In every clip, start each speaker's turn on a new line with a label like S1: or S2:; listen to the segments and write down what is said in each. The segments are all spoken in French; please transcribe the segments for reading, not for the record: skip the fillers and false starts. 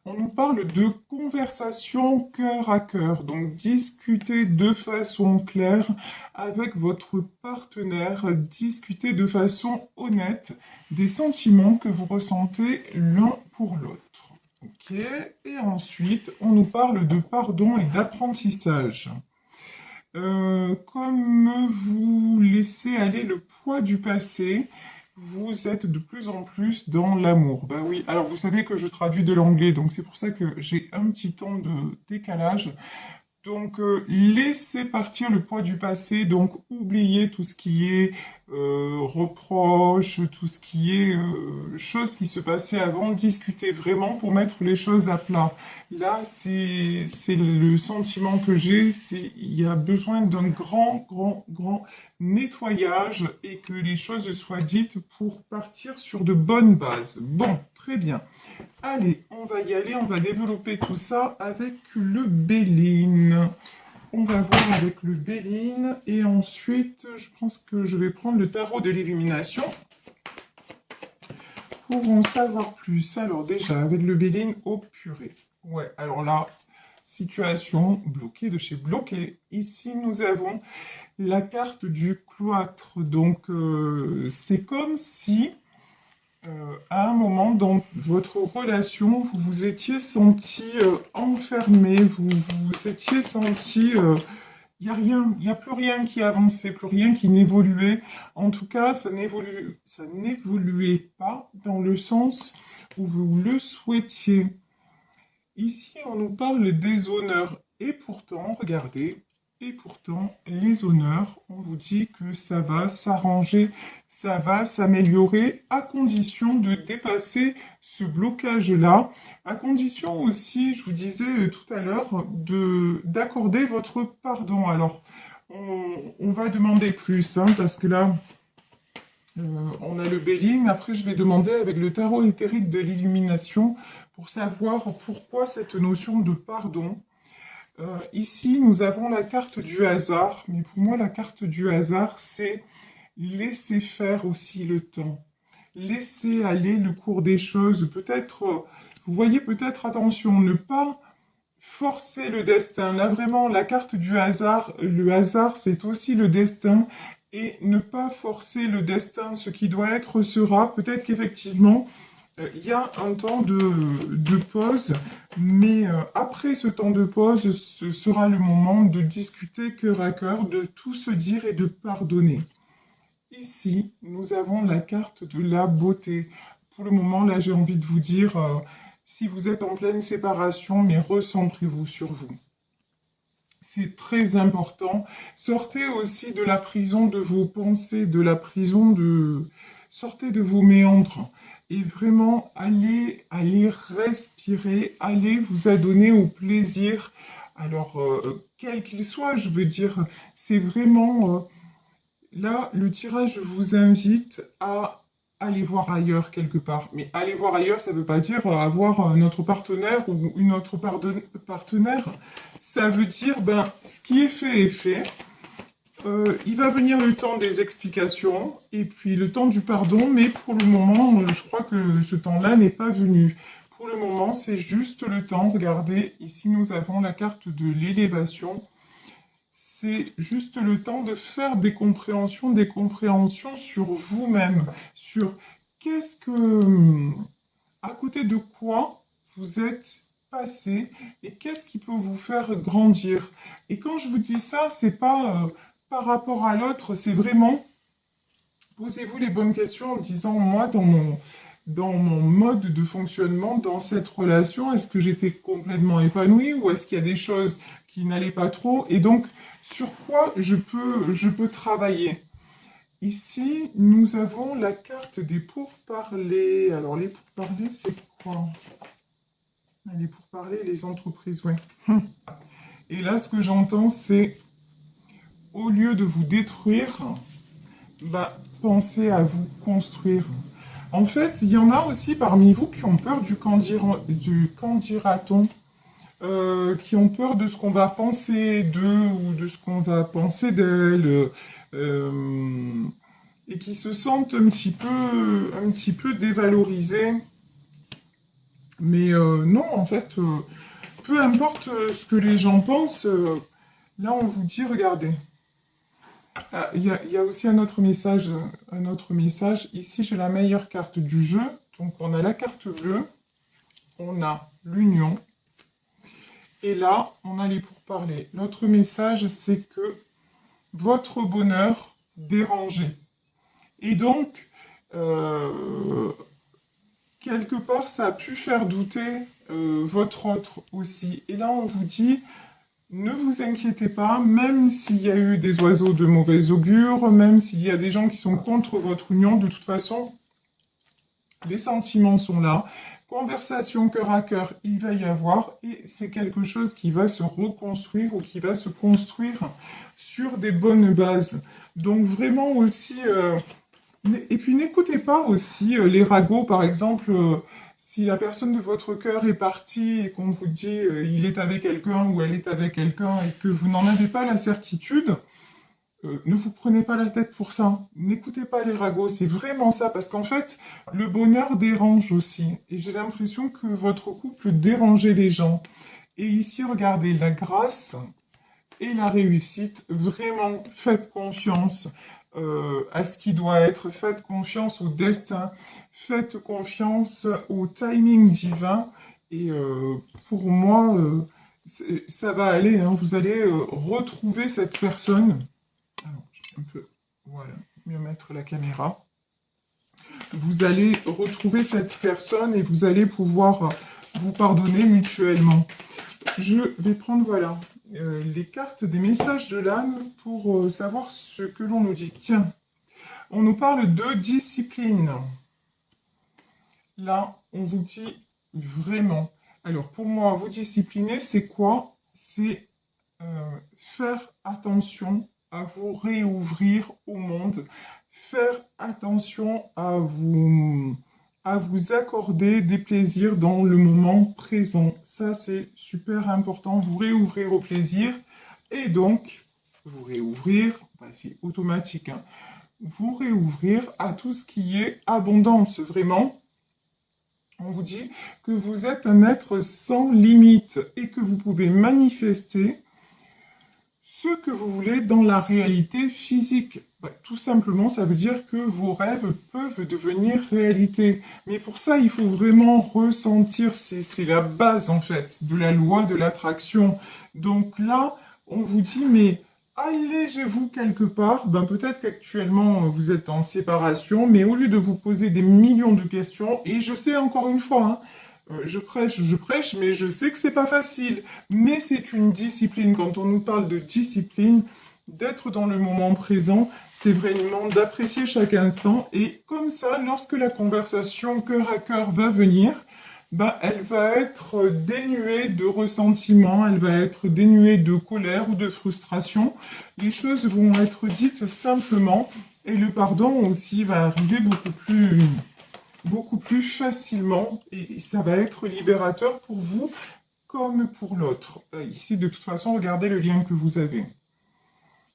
S1: On nous parle de conversation cœur à cœur, donc discuter de façon claire avec votre partenaire, discuter de façon honnête des sentiments que vous ressentez l'un pour l'autre. Ok. Et ensuite, on nous parle de pardon et d'apprentissage. Comme vous laissez aller le poids du passé, vous êtes de plus en plus dans l'amour. Bah oui, alors vous savez que je traduis de l'anglais, donc c'est pour ça que j'ai un petit temps de décalage. Donc, laissez partir le poids du passé, donc oubliez tout ce qui est reproche, tout ce qui est choses qui se passaient avant, discutez vraiment pour mettre les choses à plat. Là, c'est le sentiment que j'ai, c'est il y a besoin d'un grand nettoyage et que les choses soient dites pour partir sur de bonnes bases. Bon, très bien. Allez, on va y aller, on va développer tout ça avec le Béline. On va voir avec le Béline et ensuite, je pense que je vais prendre le tarot de l'illumination pour en savoir plus. Alors déjà, avec le Béline, oh purée. Ouais, alors là, situation bloquée de chez bloqué. Ici, nous avons la carte du cloître. Donc, c'est comme si à un moment dans votre relation, vous vous étiez senti enfermé, vous vous étiez senti, il n'y a rien, il n'y a plus rien qui avançait, plus rien qui n'évoluait. En tout cas, ça n'évoluait pas dans le sens où vous le souhaitiez. Ici, on nous parle des honneurs. Et pourtant, regardez, et pourtant, les honneurs, on vous dit que ça va s'arranger, ça va s'améliorer, à condition de dépasser ce blocage-là, à condition aussi, je vous disais tout à l'heure, d'accorder votre pardon. Alors, on va demander plus, hein, parce que là, on a le Béline. Après, je vais demander avec le tarot éthérique de l'illumination pour savoir pourquoi cette notion de pardon. Ici, nous avons la carte du hasard, mais pour moi, la carte du hasard, c'est laisser faire aussi le temps. Laisser aller le cours des choses. Peut-être, vous voyez, peut-être, attention, ne pas forcer le destin. Là, vraiment, la carte du hasard, le hasard, c'est aussi le destin. Et ne pas forcer le destin, ce qui doit être sera. Peut-être qu'effectivement, il y a un temps de pause, mais après ce temps de pause, ce sera le moment de discuter cœur à cœur, de tout se dire et de pardonner. Ici, nous avons la carte de la beauté. Pour le moment, là, j'ai envie de vous dire, si vous êtes en pleine séparation, mais recentrez-vous sur vous. C'est très important. Sortez aussi de la prison de vos pensées, de la prison de... Sortez de vos méandres et vraiment allez respirer, allez vous adonner au plaisir. Alors, quel qu'il soit, je veux dire, c'est vraiment... là, le tirage vous invite à aller voir ailleurs quelque part. Mais aller voir ailleurs, ça ne veut pas dire avoir notre partenaire ou une autre partenaire. Ça veut dire, ben, ce qui est fait est fait. Il va venir le temps des explications et puis le temps du pardon, mais pour le moment, je crois que ce temps-là n'est pas venu. Pour le moment, c'est juste le temps. Regardez, ici nous avons la carte de l'élévation. C'est juste le temps de faire des compréhensions sur vous-même, sur qu'est-ce que, à côté de quoi vous êtes passé et qu'est-ce qui peut vous faire grandir. Et quand je vous dis ça, c'est pas par rapport à l'autre, c'est vraiment posez-vous les bonnes questions en disant moi dans mon mode de fonctionnement, dans cette relation, est-ce que j'étais complètement épanouie ou est-ce qu'il y a des choses qui n'allaient pas trop et donc sur quoi je peux travailler. Ici, nous avons la carte des pourparlers. Alors, les pourparlers, c'est quoi? Les pourparlers, les entreprises, ouais. Et là, ce que j'entends, c'est au lieu de vous détruire, bah, pensez à vous construire. En fait, il y en a aussi parmi vous qui ont peur du qu'en dira-t-on, qui ont peur de ce qu'on va penser d'eux ou de ce qu'on va penser d'elles, et qui se sentent un petit peu dévalorisés Mais non, en fait, peu importe ce que les gens pensent, là on vous dit, regardez. Ah, il y a aussi un autre message, un autre message. Ici, j'ai la meilleure carte du jeu. Donc, on a la carte bleue, on a l'union, et là, on a les pourparlers. L'autre message, c'est que votre bonheur dérangé. Et donc, euh, quelque part, ça a pu faire douter votre autre aussi. Et là, on vous dit, ne vous inquiétez pas, même s'il y a eu des oiseaux de mauvais augure, même s'il y a des gens qui sont contre votre union, de toute façon, les sentiments sont là. Conversation cœur à cœur, il va y avoir, et c'est quelque chose qui va se reconstruire ou qui va se construire sur des bonnes bases. Donc vraiment aussi, et puis n'écoutez pas aussi les ragots, par exemple, si la personne de votre cœur est partie et qu'on vous dit il est avec quelqu'un ou elle est avec quelqu'un et que vous n'en avez pas la certitude, ne vous prenez pas la tête pour ça. N'écoutez pas les ragots, c'est vraiment ça, parce qu'en fait, le bonheur dérange aussi. Et j'ai l'impression que votre couple dérangeait les gens. Et ici, regardez, la grâce et la réussite, vraiment, faites confiance à ce qui doit être, faites confiance au destin, faites confiance au timing divin. Et pour moi, ça va aller, hein, vous allez retrouver cette personne. Alors, je vais un peu, voilà, mieux mettre la caméra. Vous allez retrouver cette personne et vous allez pouvoir vous pardonner mutuellement. Je vais prendre, voilà, les cartes des messages de l'âme pour savoir ce que l'on nous dit. Tiens, on nous parle de discipline. Là, on vous dit vraiment. Alors, pour moi, vous discipliner, c'est quoi? C'est faire attention à vous réouvrir au monde, faire attention à vous accorder des plaisirs dans le moment présent. Ça, c'est super important, vous réouvrir au plaisir et donc vous réouvrir, bah, c'est automatique, hein, vous réouvrir à tout ce qui est abondance, vraiment. On vous dit que vous êtes un être sans limite et que vous pouvez manifester ce que vous voulez dans la réalité physique. Bah, tout simplement, ça veut dire que vos rêves peuvent devenir réalité. Mais pour ça, il faut vraiment ressentir, c'est la base en fait de la loi de l'attraction. Donc là, on vous dit, mais allégez-vous quelque part. Ben, peut-être qu'actuellement, vous êtes en séparation, mais au lieu de vous poser des millions de questions, et je sais encore une fois, hein, je prêche, mais je sais que c'est pas facile. Mais c'est une discipline. Quand on nous parle de discipline, d'être dans le moment présent, c'est vraiment d'apprécier chaque instant. Et comme ça, lorsque la conversation cœur à cœur va venir, bah, elle va être dénuée de ressentiment, elle va être dénuée de colère ou de frustration. Les choses vont être dites simplement et le pardon aussi va arriver beaucoup plus facilement et ça va être libérateur pour vous comme pour l'autre. Ici, de toute façon, regardez le lien que vous avez.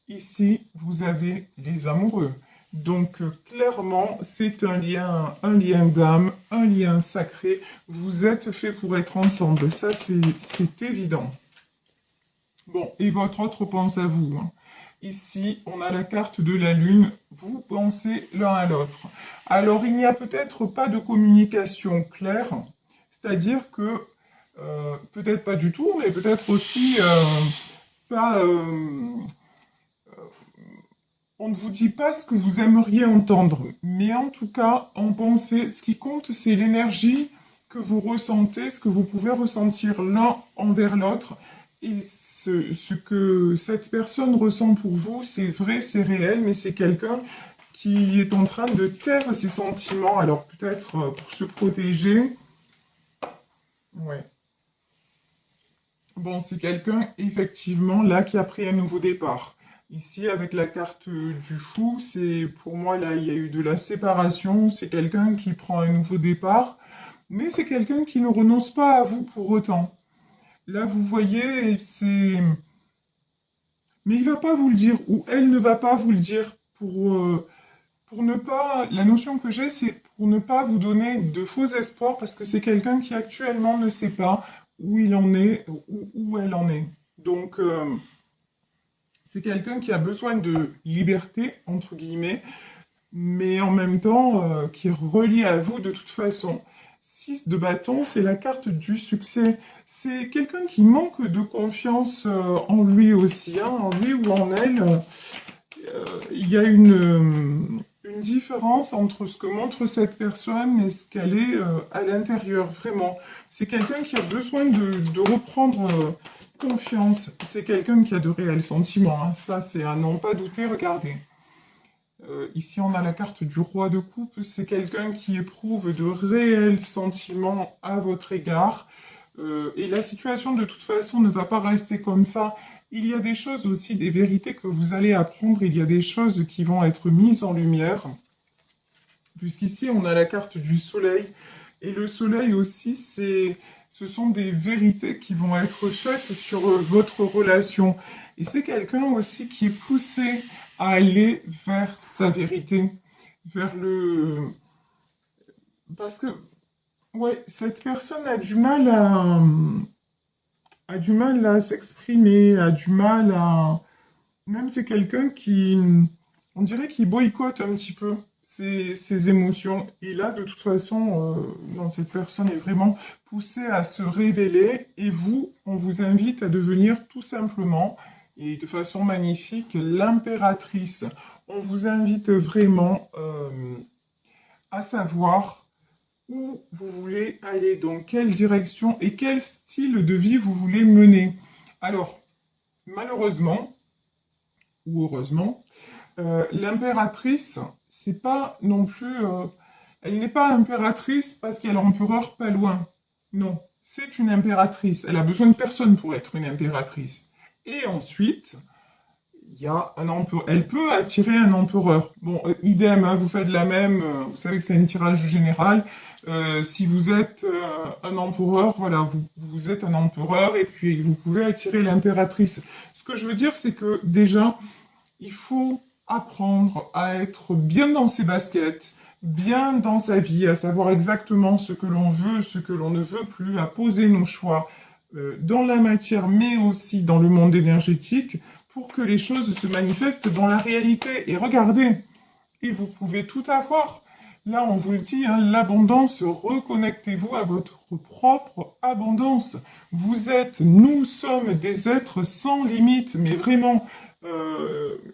S1: Ici, vous avez les amoureux. Donc, clairement, c'est un lien d'âme, un lien sacré. Vous êtes fait pour être ensemble. Ça, c'est évident. Bon, et votre autre pense à vous, hein. Ici, on a la carte de la Lune. Vous pensez l'un à l'autre. Alors, il n'y a peut-être pas de communication claire. C'est-à-dire que, peut-être pas du tout, mais peut-être aussi pas... on ne vous dit pas ce que vous aimeriez entendre, mais en tout cas, en pensée, ce qui compte, c'est l'énergie que vous ressentez, ce que vous pouvez ressentir l'un envers l'autre. Et ce que cette personne ressent pour vous, c'est vrai, c'est réel, mais c'est quelqu'un qui est en train de taire ses sentiments. Alors peut-être pour se protéger. Ouais. Bon, c'est quelqu'un, effectivement, là, qui a pris un nouveau départ. Ici, avec la carte du fou, c'est pour moi, là, il y a eu de la séparation. C'est quelqu'un qui prend un nouveau départ, mais c'est quelqu'un qui ne renonce pas à vous pour autant. Là, vous voyez, c'est... Mais il va pas vous le dire, ou elle ne va pas vous le dire pour... pour ne pas, la notion que j'ai, c'est pour ne pas vous donner de faux espoirs parce que c'est quelqu'un qui actuellement ne sait pas où il en est, où elle en est. Donc, c'est quelqu'un qui a besoin de liberté, entre guillemets, mais en même temps qui est relié à vous de toute façon. 6 de bâton, c'est la carte du succès. C'est quelqu'un qui manque de confiance en lui aussi, hein, en lui ou en elle. Il y a une différence entre ce que montre cette personne et ce qu'elle est à l'intérieur, vraiment. C'est quelqu'un qui a besoin de reprendre confiance. C'est quelqu'un qui a de réels sentiments, hein. Ça, c'est à n'en pas douter, regardez. Ici, on a la carte du roi de coupe. C'est quelqu'un qui éprouve de réels sentiments à votre égard. Et la situation, de toute façon, ne va pas rester comme ça. Il y a des choses aussi, des vérités que vous allez apprendre. Il y a des choses qui vont être mises en lumière. Puisqu'ici, on a la carte du soleil. Et le soleil aussi, ce sont des vérités qui vont être faites sur votre relation. Et c'est quelqu'un aussi qui est poussé à aller vers sa vérité, vers le... Parce que, ouais, cette personne a du mal à s'exprimer, a du mal à... Même c'est quelqu'un qui, on dirait qu'il boycotte un petit peu ses émotions. Et là, de toute façon, non, cette personne est vraiment poussée à se révéler. Et vous, on vous invite à devenir tout simplement, et de façon magnifique, l'impératrice. On vous invite vraiment à savoir où vous voulez aller, dans quelle direction et quel style de vie vous voulez mener. Alors, malheureusement, ou heureusement, l'impératrice, c'est pas non plus. Elle n'est pas impératrice parce qu'il y a l'empereur pas loin. Non, c'est une impératrice. Elle a besoin de personne pour être une impératrice. Et ensuite, il y a un empereur. Elle peut attirer un empereur. Bon, idem, hein, vous faites la même. Vous savez que c'est un tirage général. Si vous êtes un empereur, voilà, vous êtes un empereur et puis vous pouvez attirer l'impératrice. Ce que je veux dire, c'est que déjà, il faut apprendre à être bien dans ses baskets, bien dans sa vie, à savoir exactement ce que l'on veut, ce que l'on ne veut plus, à poser nos choix dans la matière, mais aussi dans le monde énergétique, pour que les choses se manifestent dans la réalité. Et regardez, et vous pouvez tout avoir. Là, on vous le dit, hein, l'abondance, reconnectez-vous à votre propre abondance. Nous sommes des êtres sans limite, mais vraiment,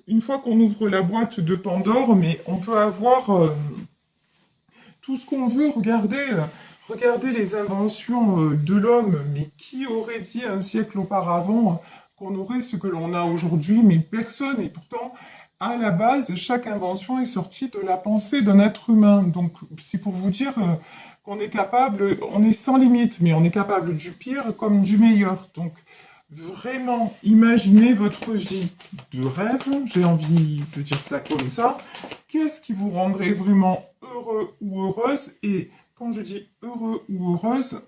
S1: une fois qu'on ouvre la boîte de Pandore, mais on peut avoir tout ce qu'on veut. Regardez les inventions de l'homme, mais qui aurait dit un siècle auparavant qu'on aurait ce que l'on a aujourd'hui? Mais personne, et pourtant, à la base, chaque invention est sortie de la pensée d'un être humain. Donc, c'est pour vous dire qu'on est capable, on est sans limite, mais on est capable du pire comme du meilleur. Donc, vraiment, imaginez votre vie de rêve, j'ai envie de dire ça comme ça. Qu'est-ce qui vous rendrait vraiment heureux ou heureuse? Et quand je dis heureux ou heureuse,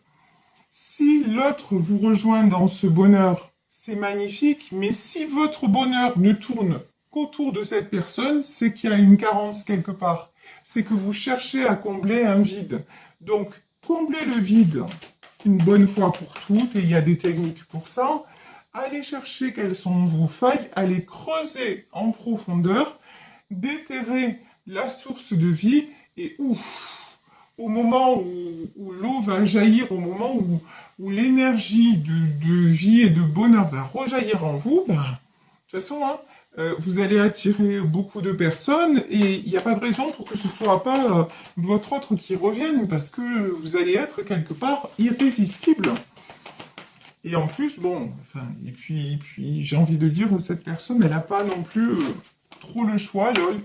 S1: si l'autre vous rejoint dans ce bonheur, c'est magnifique, mais si votre bonheur ne tourne qu'autour de cette personne, c'est qu'il y a une carence quelque part. C'est que vous cherchez à combler un vide. Donc, combler le vide une bonne fois pour toutes, et il y a des techniques pour ça. Allez chercher quelles sont vos failles, allez creuser en profondeur, déterrer la source de vie, et ouf, au moment où l'eau va jaillir, au moment où l'énergie de vie et de bonheur va rejaillir en vous, ben, de toute façon, hein, vous allez attirer beaucoup de personnes et il n'y a pas de raison pour que ce soit pas votre autre qui revienne parce que vous allez être quelque part irrésistible. Et en plus, bon, enfin, et puis j'ai envie de dire, cette personne, elle n'a pas non plus trop le choix, lol.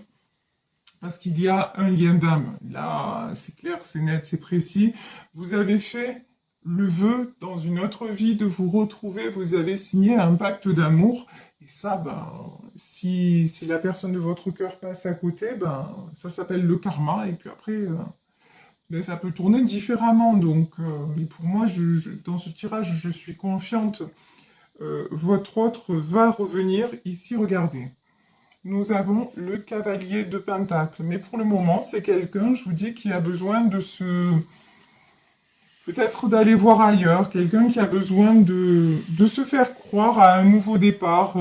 S1: Parce qu'il y a un lien d'âme. Là, c'est clair, c'est net, c'est précis. Vous avez fait le vœu dans une autre vie de vous retrouver. Vous avez signé un pacte d'amour. Et ça, ben, si la personne de votre cœur passe à côté, ben, ça s'appelle le karma. Et puis après, ben, ça peut tourner différemment. Donc, et pour moi, dans ce tirage, je suis confiante. Votre autre va revenir. Ici, regardez. nous avons le cavalier de Pentacle. Mais pour le moment, c'est quelqu'un, je vous dis, qui a besoin de se... Peut-être d'aller voir ailleurs, quelqu'un qui a besoin de se faire croire à un nouveau départ,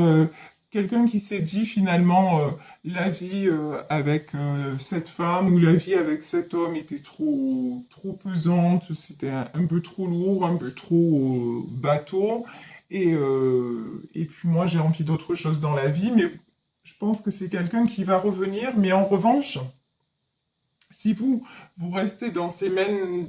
S1: quelqu'un qui s'est dit finalement la vie avec cette femme ou la vie avec cet homme était trop pesante, c'était un peu trop lourd, un peu trop bateau, et puis moi j'ai envie d'autre chose dans la vie, mais je pense que c'est quelqu'un qui va revenir, mais en revanche, si vous restez dans ces mêmes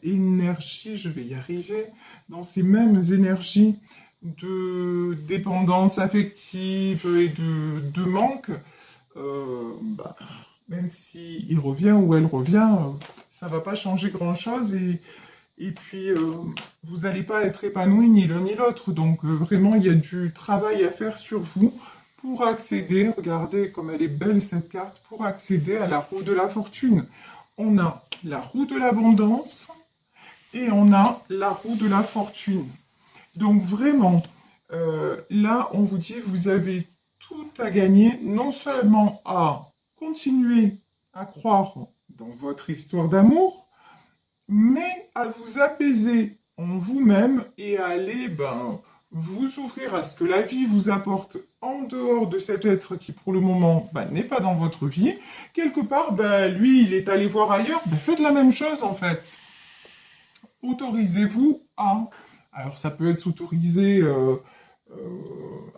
S1: énergies, je vais y arriver, dans ces mêmes énergies de dépendance affective et de manque, bah, même si il revient ou elle revient, ça va pas changer grand-chose et puis vous n'allez pas être épanoui ni l'un ni l'autre. Donc vraiment, il y a du travail à faire sur vous pour accéder, regardez comme elle est belle cette carte, pour accéder à la roue de la fortune. On a la roue de l'abondance et on a la roue de la fortune. Donc vraiment, là, on vous dit, vous avez tout à gagner, non seulement à continuer à croire dans votre histoire d'amour, mais à vous apaiser en vous-même et à aller vous ouvrir à ce que la vie vous apporte en dehors de cet être qui pour le moment n'est pas dans votre vie. Quelque part, lui, il est allé voir ailleurs, faites la même chose en fait. Autorisez-vous à... Alors ça peut être s'autoriser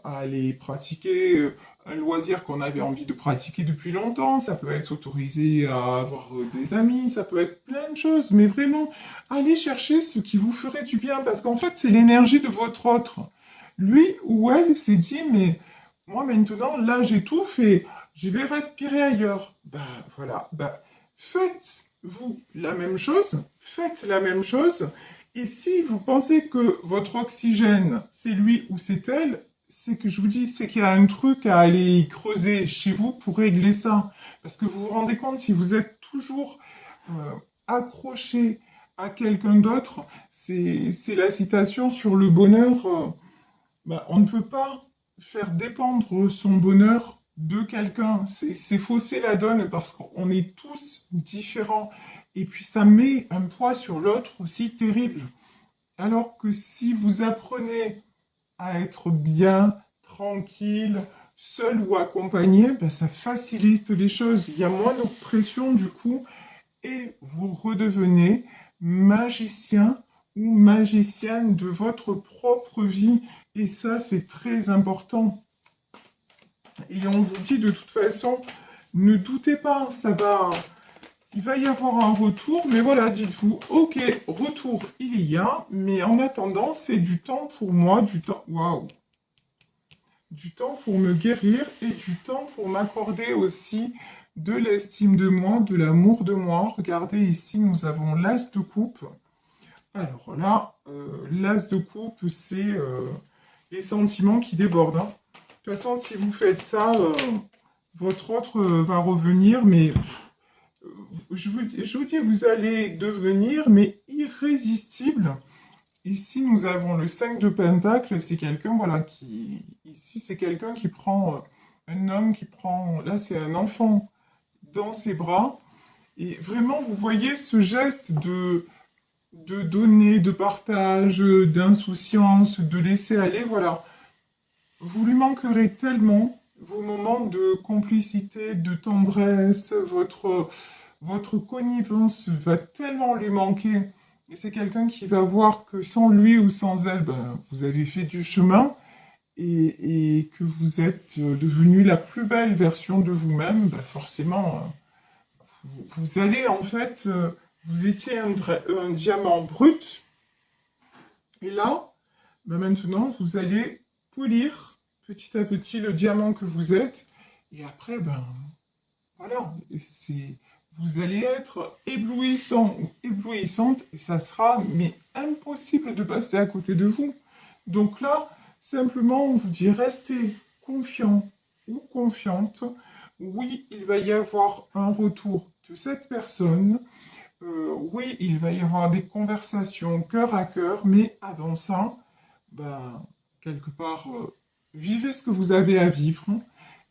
S1: à aller pratiquer un loisir qu'on avait envie de pratiquer depuis longtemps, ça peut être s'autoriser à avoir des amis, ça peut être plein de choses, mais vraiment, allez chercher ce qui vous ferait du bien, parce qu'en fait, c'est l'énergie de votre autre. Lui ou elle s'est dit, mais moi maintenant, là, j'ai tout fait, je vais respirer ailleurs. Voilà, faites-vous la même chose, faites la même chose, et si vous pensez que votre oxygène, c'est lui ou c'est elle, c'est que je vous dis, c'est qu'il y a un truc à aller creuser chez vous pour régler ça. Parce que vous vous rendez compte, si vous êtes toujours euh, accroché à quelqu'un d'autre, c'est la citation sur le bonheur. On ne peut pas faire dépendre son bonheur de quelqu'un. C'est fausser la donne parce qu'on est tous différents. Et puis ça met un poids sur l'autre aussi terrible. Alors que si vous apprenez à être bien, tranquille, seul ou accompagné, ça facilite les choses. Il y a moins de pression du coup et vous redevenez magicien ou magicienne de votre propre vie. Et ça, c'est très important. Et on vous dit de toute façon, ne doutez pas, ça va, il va y avoir un retour, mais voilà, dites-vous, ok, retour, il y a, mais en attendant, c'est du temps pour moi, du temps, waouh, du temps pour me guérir et du temps pour m'accorder aussi de l'estime de moi, de l'amour de moi. Regardez ici, nous avons l'as de coupe. Alors là, l'as de coupe, c'est les sentiments qui débordent, hein. De toute façon, si vous faites ça, votre autre va revenir, mais je vous dis, vous allez devenir, mais irrésistible. Ici, nous avons le 5 de Pentacle, c'est quelqu'un, voilà, qui... Ici, c'est quelqu'un qui prend... un homme qui prend... Là, c'est un enfant dans ses bras. Et vraiment, vous voyez ce geste de donner, de partage, d'insouciance, de laisser aller, voilà. Vous lui manquerez tellement, vos moments de complicité, de tendresse, votre connivence va tellement lui manquer. Et c'est quelqu'un qui va voir que sans lui ou sans elle, vous avez fait du chemin et que vous êtes devenu la plus belle version de vous-même. Forcément, vous allez en fait, vous étiez un diamant brut et là, maintenant, vous allez polir petit à petit le diamant que vous êtes et après, voilà, vous allez être éblouissant ou éblouissante et ça sera mais impossible de passer à côté de vous. Donc là, simplement, on vous dit restez confiant ou confiante. Oui, il va y avoir un retour de cette personne. Oui, il va y avoir des conversations cœur à cœur, mais avant ça, ben, quelque part, vivez ce que vous avez à vivre.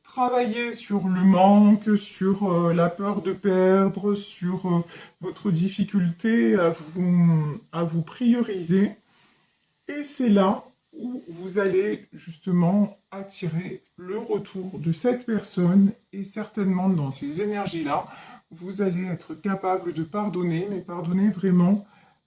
S1: Travaillez sur le manque, sur la peur de perdre, sur votre difficulté à vous prioriser. Et c'est là où vous allez justement attirer le retour de cette personne et certainement dans ces énergies-là, vous allez être capable de pardonner, mais pardonner vraiment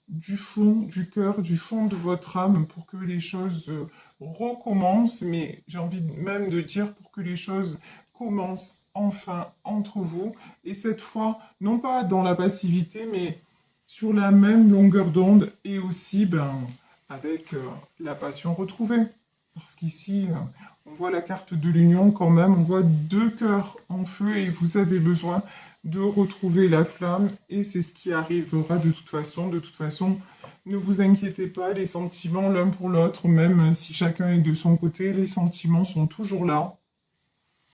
S1: du fond du cœur, du fond de votre âme pour que les choses recommencent, mais j'ai envie même de dire pour que les choses commencent enfin entre vous et cette fois, non pas dans la passivité, mais sur la même longueur d'onde et aussi avec la passion retrouvée. Parce qu'ici, on voit la carte de l'union quand même, on voit deux cœurs en feu et vous avez besoin de retrouver la flamme et c'est ce qui arrivera de toute façon. De toute façon, ne vous inquiétez pas, les sentiments l'un pour l'autre, même si chacun est de son côté, les sentiments sont toujours là.